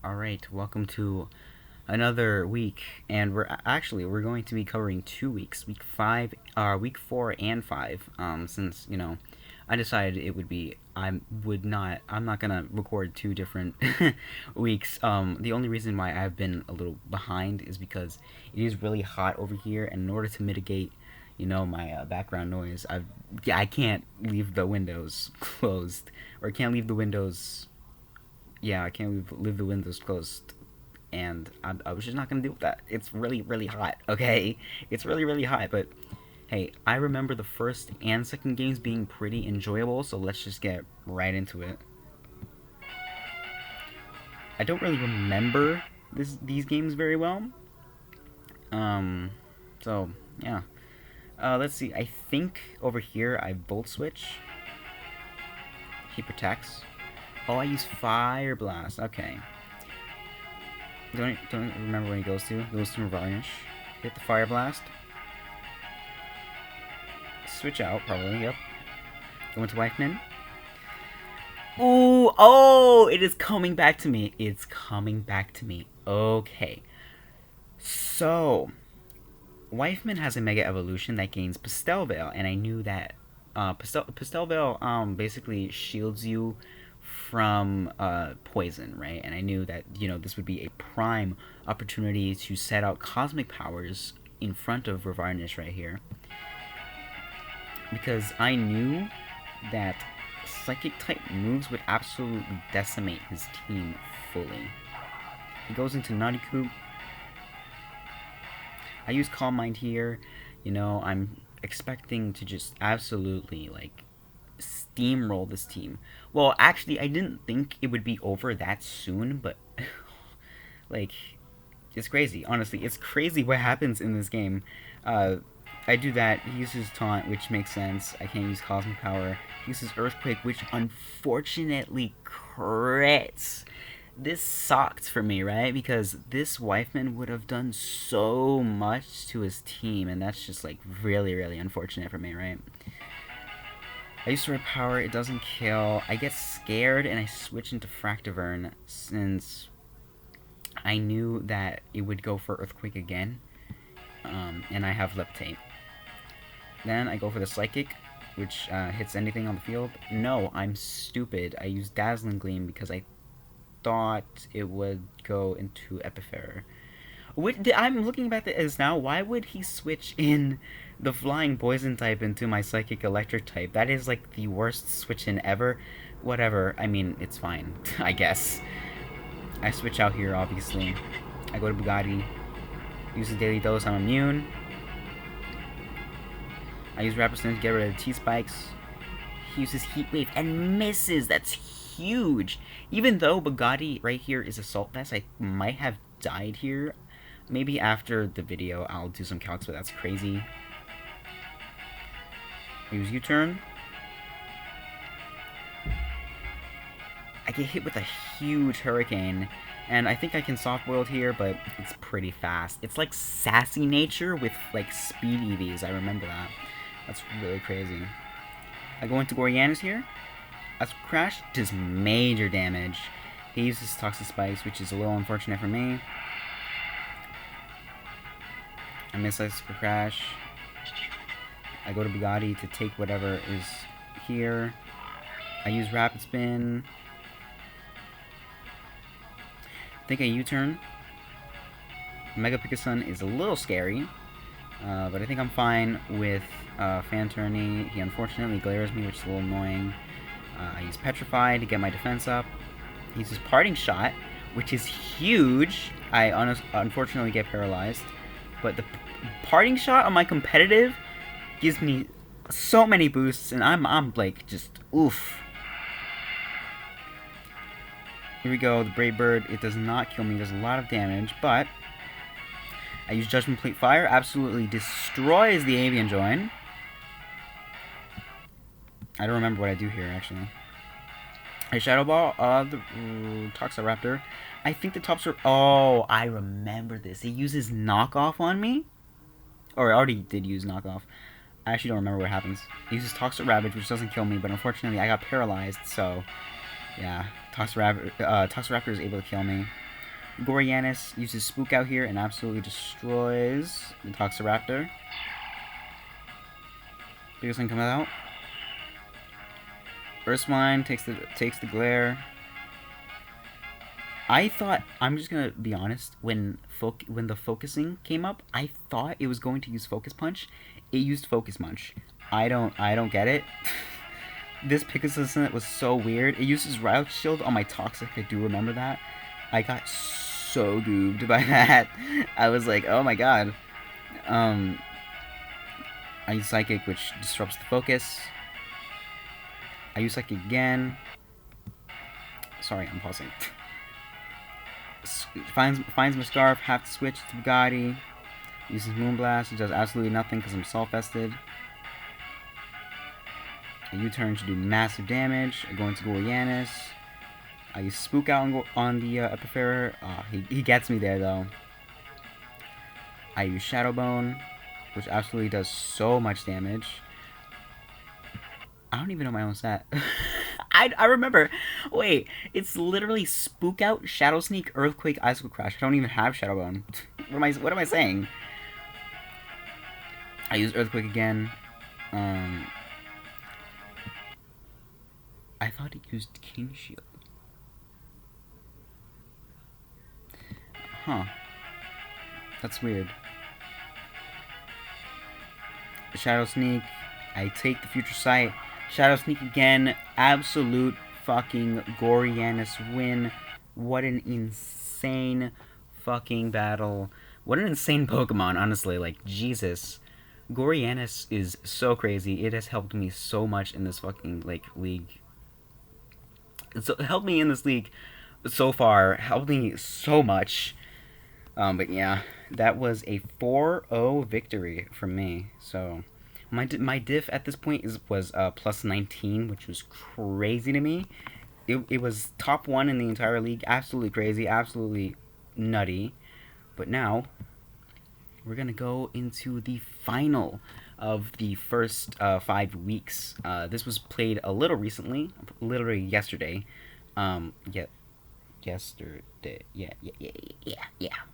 Alright, welcome to another week, and we're going to be covering 2 weeks, week 4 and 5. Since I decided it would be, I'm not gonna record two different weeks. The only reason why I've been a little behind is because it is really hot over here, and in order to mitigate, my background noise, I can't leave the windows closed, or I can't leave the windows yeah, I can't leave the windows closed, and I was just not gonna deal with that. It's really, really hot. Okay, it's really, really hot. But hey, I remember the first and second games being pretty enjoyable. So let's just get right into it. I don't really remember these games very well. Um, so yeah. Let's see. I think over here I volt switch. He protects. Oh, I use fire blast. Okay. Don't remember when he goes to. Goes to varnish. Hit the fire blast. Switch out probably. Yep. Go into Wifeman. Ooh, oh, it is coming back to me. It's coming back to me. Okay. So, Wifeman has a Mega Evolution that gains Pastel Veil, and I knew that Pastel Veil basically shields you from poison, right? And I knew that this would be a prime opportunity to set out cosmic powers in front of Revarnish right here, because I knew that psychic type moves would absolutely decimate his team fully. He goes into Naughty Coop. I use Calm Mind here. I'm expecting to just absolutely steamroll this team. Well, actually, I didn't think it would be over that soon, but like, it's crazy. Honestly, it's crazy what happens in this game. Uh, I do that. He uses Taunt, which makes sense. I can't use Cosmic Power. He uses Earthquake, which unfortunately crits. This sucked for me, right? Because this Wifeman would have done so much to his team, and that's just really, really unfortunate for me, right? I use Sword Power, it doesn't kill. I get scared and I switch into Fractivern since I knew that it would go for Earthquake again. And I have Levitate. Then I go for the Psychic, which hits anything on the field. No, I'm stupid. I use Dazzling Gleam because I thought it would go into Epiphere. I'm looking back at this now. Why would he switch in the flying poison type into my psychic electric type? That is the worst switch in ever. Whatever. I mean, it's fine. I guess. I switch out here, obviously. I go to Bugatti. Use a daily dose. I'm immune. I use Rapid Stone to get rid of the T-Spikes. He uses Heat Wave and misses. That's huge. Even though Bugatti right here is Assault Vest, I might have died here. Maybe after the video I'll do some calcs, but that's crazy. Use U-turn. I get hit with a huge hurricane, and I think I can soft-boiled here, but it's pretty fast. It's like Sassy Nature with speed EVs. I remember that. That's really crazy. I go into Gorianis here. As Crash does major damage. He uses Toxic Spikes, which is a little unfortunate for me. I miss Ice for Crash. I go to Bugatti to take whatever is here. I use Rapid Spin. I think a U-turn. Mega Pikasun is a little scary, but I think I'm fine with Fan Tourney. He unfortunately glares me, which is a little annoying. I use Petrify to get my defense up. He uses Parting Shot, which is huge. I unfortunately get paralyzed. But the Parting Shot on my competitive gives me so many boosts, and I'm just oof. Here we go, the Brave Bird. It does not kill me. It does a lot of damage, but I use Judgment Plate Fire. Absolutely destroys the Avian Join. I don't remember what I do here, actually. I Shadow Ball, the Toxiraptor. I think the Tops are... Oh, I remember this. It uses Knockoff on me? Or I already did use Knockoff. I actually don't remember what happens. It uses Toxic Ravage, which doesn't kill me, but unfortunately I got paralyzed, so... Yeah, Toxiraptor is able to kill me. Gorianis uses Spook out here and absolutely destroys the Toxiraptor. Biggest one comes out. Earthswine takes the glare. I thought, I'm just gonna be honest, when the focusing came up, I thought it was going to use Focus Punch. It used Focus Punch. I don't get it. This Pegasus was so weird. It uses Riot Shield on my Toxic. I do remember that. I got so goobed by that. I was like, oh my god. I use Psychic, which disrupts the focus. I use Psychic again. Sorry, I'm pausing. Finds my Scarf, have to switch to Bugatti. Uses Moonblast, it does absolutely nothing because I'm Salt-Vested. A U-turn should do massive damage. I go into Gorianis. I use Spook out on the Epiphera. He gets me there though. I use Shadowbone, which absolutely does so much damage. I don't even know my own stat. I remember. Wait, it's literally Spook out, Shadow Sneak, Earthquake, Icicle Crash. I don't even have Shadowbone. What am I saying? I use Earthquake again. I thought it used King Shield. Huh. That's weird. Shadow Sneak. I take the Future Sight. Shadow Sneak again. Absolute fucking Gorianis win. What an insane fucking battle. What an insane Pokemon, honestly. Like, Jesus. Gorianis is so crazy. It has helped me so much in this fucking, like, league. It helped me in this league so far. Helped me so much. But yeah, that was a 4-0 victory from me. So my diff at this point was plus 19, which was crazy to me. It was top 1 in the entire league. Absolutely crazy. Absolutely nutty. But now we're gonna go into the final of the first 5 weeks. This was played a little recently, literally yesterday. Yesterday. Yeah,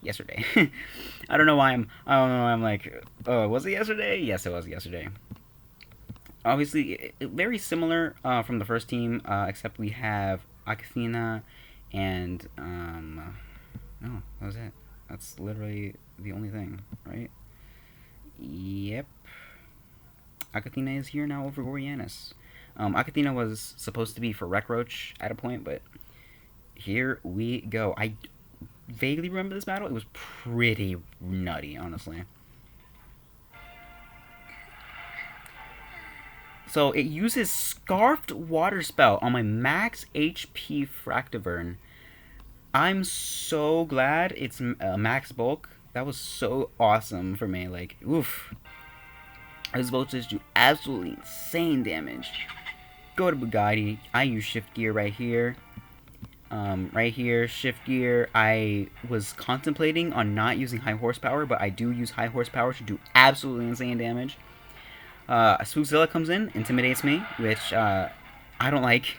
yesterday. I don't know why I'm like, oh, was it yesterday? Yes, it was yesterday. Obviously, very similar from the first team, except we have Akathina and no, that was it. That's literally the only thing, right? Yep. Akathina is here now over Gorianis. Akathina was supposed to be for Rekroach at a point, but here we go. I vaguely remember this battle. It was pretty nutty, honestly. So it uses Scarfed Water Spell on my max HP Fractivern. I'm so glad it's max bulk. That was so awesome for me. Like, oof. This Voltage do absolutely insane damage. Go to Bugatti. I use Shift Gear right here. Right here, Shift Gear. I was contemplating on not using high horsepower, but I do use high horsepower to do absolutely insane damage. Spookzilla comes in, intimidates me, which I don't like.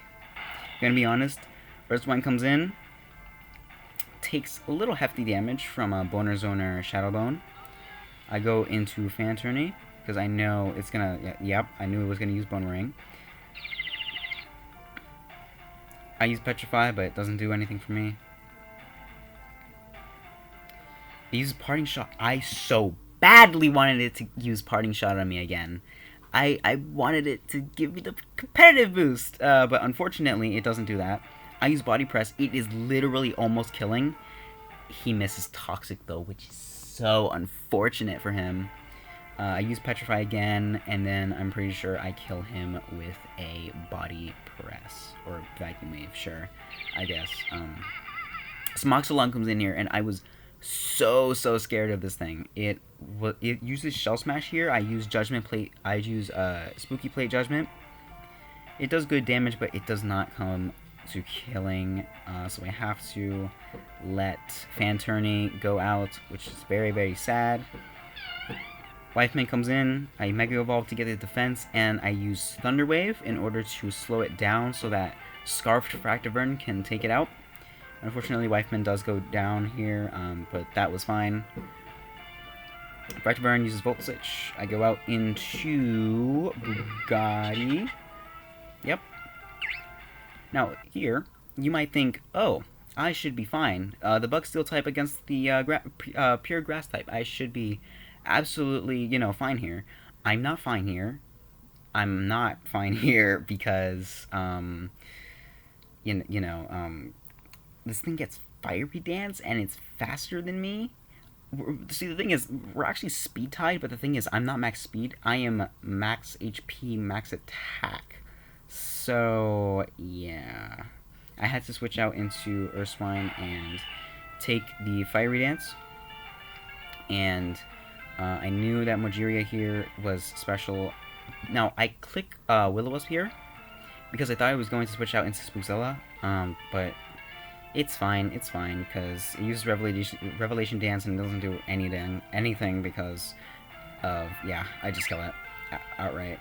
Gonna be honest. Earthswine comes in, takes a little hefty damage from a Boner Zoner Shadowbone. I go into Fan Tourney because I know it's gonna. Yep, I knew it was gonna use Bone Ring. I use Petrify, but it doesn't do anything for me. I use Parting Shot. I so badly wanted it to use Parting Shot on me again. I wanted it to give me the competitive boost, but unfortunately it doesn't do that. I use Body Press. It is literally almost killing. He misses Toxic though, which is so unfortunate for him. I use Petrify again, and then I'm pretty sure I kill him with a Body Press. Or Vacuum Wave, sure, I guess. Smoxalon comes in here, and I was so scared of this thing. It uses Shell Smash here. I use Judgment Plate. I use Spooky Plate Judgment. It does good damage, but it does not come to killing. So I have to let Fan Tourney go out, which is very sad. Lifemate comes in, I Mega Evolve to get the defense, and I use Thunder Wave in order to slow it down so that Scarfed Fractivern can take it out. Unfortunately, Wifeman does go down here, but that was fine. Brightburn uses Volt Switch. I go out into Bugatti. Yep. Now, here, you might think, oh, I should be fine. The Bug Steel type against the pure Grass type. I should be absolutely, fine here. I'm not fine here. I'm not fine here because, this thing gets Fiery Dance and it's faster than me. See, the thing is, we're actually speed tied, but the thing is, I'm not max speed. I am max HP, max attack. So, yeah. I had to switch out into Urswine and take the Fiery Dance. And I knew that Mojiria here was special. Now, I click Will-O-Wisp here because I thought I was going to switch out into Spookzilla, but it's fine, because it uses Revelation Dance and it doesn't do anything because of, yeah, I just kill it outright.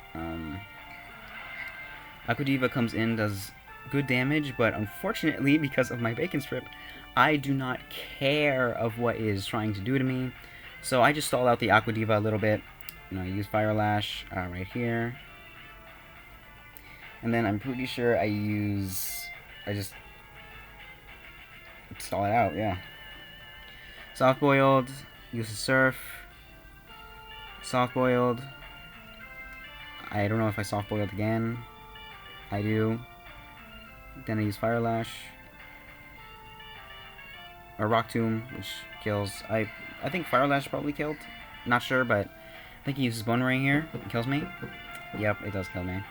Aquadiva comes in, does good damage, but unfortunately, because of my Bacon Strip, I do not care of what it is trying to do to me. So I just stall out the Aquadiva a little bit. Use Fire Lash right here. And then I'm pretty sure I just stall it out, yeah. Soft Boiled, use a Surf. Soft Boiled. I don't know if I Soft Boiled again. I do. Then I use Fire Lash. Or Rock Tomb, which kills. I think Fire Lash probably killed. Not sure, but I think he uses Bone Ring here. It kills me. Yep, it does kill me.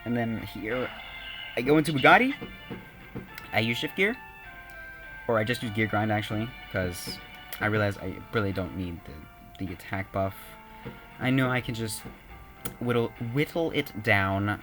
And then here, I go into Bugatti. I use Shift Gear. Or I just use Gear Grind, actually, because I realize I really don't need the attack buff. I know I can just whittle it down.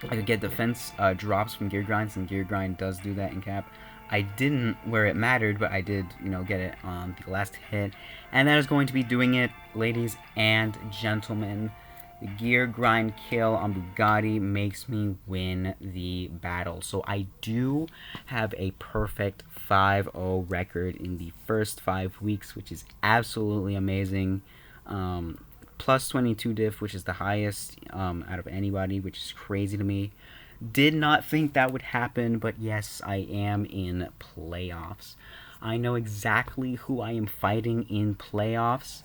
I could get defense drops from Gear Grind, and Gear Grind does do that in cap. I didn't where it mattered, but I did, get it on the last hit. And that is going to be doing it, ladies and gentlemen. The Gear Grind kill on Bugatti makes me win the battle. So I do have a perfect 5-0 record in the first 5 weeks, which is absolutely amazing. Plus 22 diff, which is the highest out of anybody, which is crazy to me. Did not think that would happen, but yes, I am in playoffs. I know exactly who I am fighting in playoffs,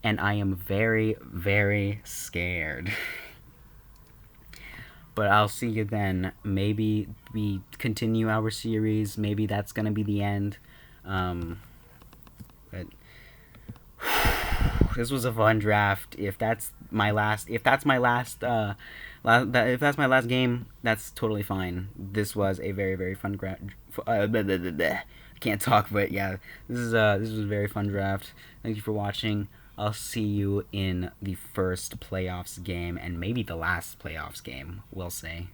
and I am very, very scared. But I'll see you then. Maybe we continue our series. Maybe that's gonna be the end. But this was a fun draft. If that's my last game, that's totally fine. This was a very, very fun I can't talk, but yeah, this was a very fun draft. Thank you for watching. I'll see you in the first playoffs game, and maybe the last playoffs game, we'll see.